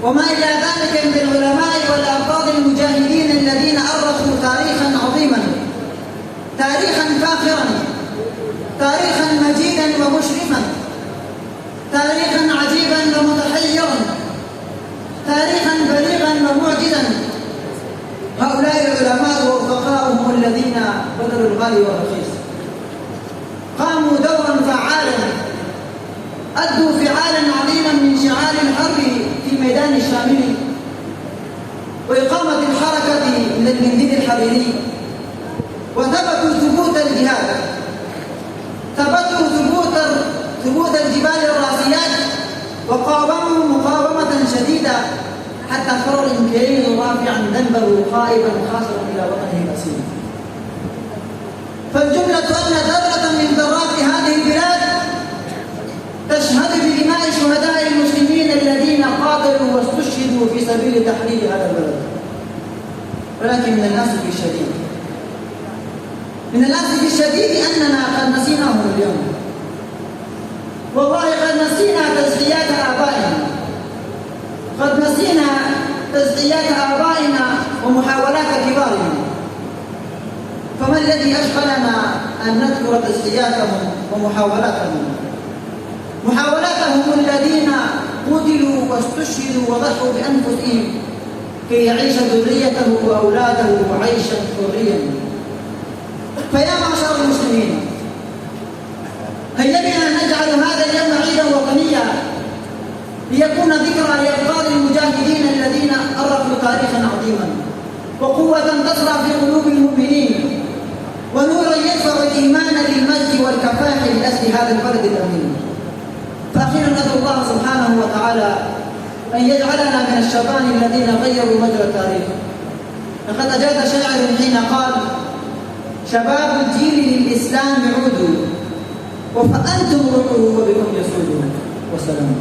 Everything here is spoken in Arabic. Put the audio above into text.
وما إلى ذلك من العلماء والألفاظ المجاهدين الذين أرخوا تاريخا عظيما، تاريخا فاخرا، تاريخا مجيدا ومشرفا، تاريخا عجيبا ومتحيرا، تاريخا بليغا ومعجزا. هؤلاء العلماء ورفقاؤهم الذين بذلوا الغالي والرخيص قاموا دورا فعالا، أدوا فعالا عظيما من شعار الحرب في ميدان الشاملي وإقامة الحركة من المنديل الحريري، وثبتوا ثبوت الجهاد، ثبتوا ثبوت الجبال الراسيات، وقاوموا مقاومة شديدة حتى خر الإمكاني رافعا ذنبه خائبا خاسرا إلى وطنه الأصيل. فالجملة أن ذرة من ذرات هذه البلاد تشهد بدماء شهداء المسلمين الذين قاتلوا واستشهدوا في سبيل تحرير هذا البلد. ولكن من الأسف الشديد أننا قد نسيناهم اليوم. والله قد نسينا تزكيات آبائنا، قد نسينا تزكيات آبائنا ومحاولات كبارنا. فما الذي أشغلنا أن نذكر تزكياتهم ومحاولاتهم؟ محاولاتهم الذين قتلوا واستشهدوا وضحوا بأنفسهم كي يعيش ذريته وأولاده عيشا حريا. فيا معشر المسلمين، هيا بنا نجعل هذا اليوم عيدا وطنيا ليكون ذكرى لأبطال المجاهدين الذين أرخوا تاريخا عظيما، وقوة تصرع في قلوب المؤمنين، ونورا يدفع الإيمان للمجد والكفاح لأجل هذا البلد الأمين. فأخيرا ندعو الله سبحانه وتعالى أن يجعلنا من الشبان الذين غيروا مجرى التاريخ. لقد أجاد شاعر حين قال: شباب الجيل للإسلام عودوا، وفأنتم روحه وبكم يسودون. والسلام.